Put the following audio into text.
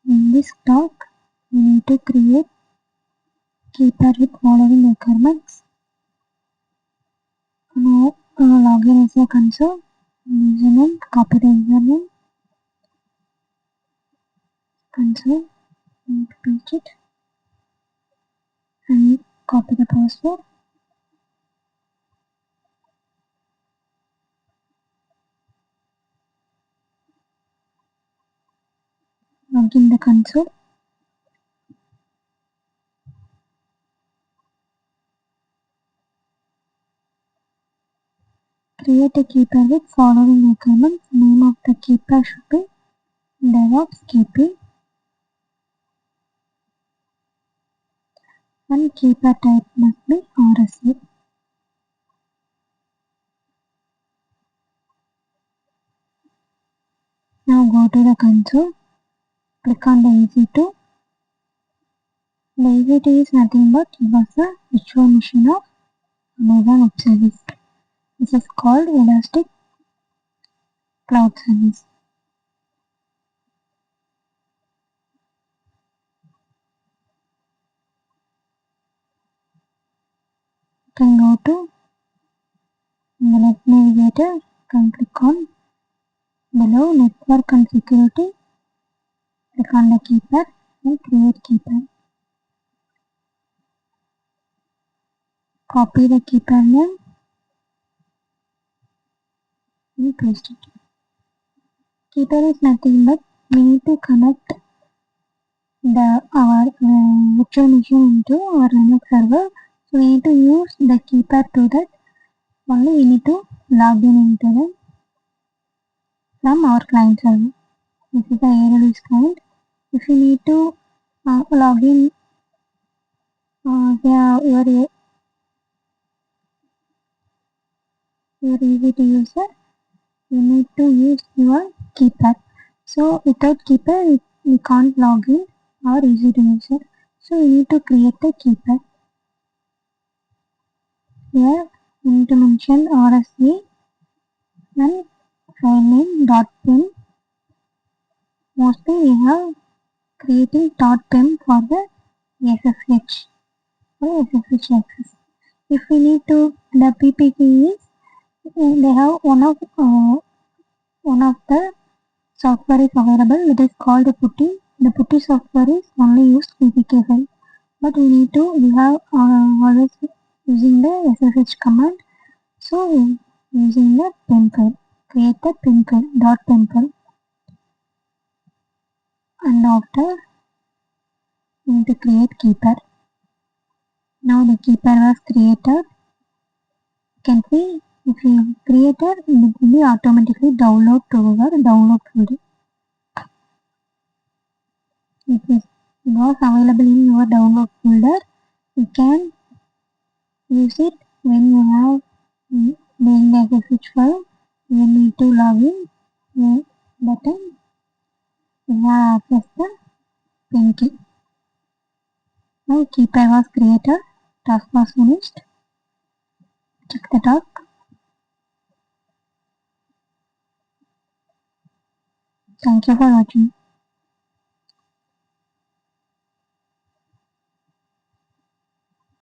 In this talk, we need to create keypad with following requirements. Now, login as a console, username, copy the username, console, and paste it, and copy the password. Login the console. Create a keypad with following requirements. Name of the keypad should be DevOps KP. And keypad type must be RSA. Now go to the console. Click on the EC2. The EC2 is nothing but it was a virtual machine of Amazon Web Service. This is called Elastic Cloud Service. You can go to the Net Navigator. You can click on below Network and Security. Click on the keypad and create keypad. Copy the keypad name and paste it. Keypad is nothing but we need to connect our virtual machine into our Linux server. So we need to use the keypad to that. Only we need to log in into them from our client server. This is the AWS client. If you need to log in your EC2 user, you need to use your keypad. So without keypad, we can't log in our EC2 user. So we need to create a keypad. Here we need to mention RSA and file name .pem. Mostly we have creating .pem for the SSH or SSH access. If we need to, the PPK is they have one of the software is available. It is called PuTTY. The PuTTY software is only used PPK file, but we have always using the SSH command. So using the PEM file, create the PEM file .pem file, and after we need to create keypad. Now the keypad was created. You can see if you created, it will be automatically download to our download folder. If it was available in your download folder, you can use it when you have doing the SSH file. You need to log in button. You have access the PIN key. Now keypad was created. Task was finished. Check the task. Thank you for watching.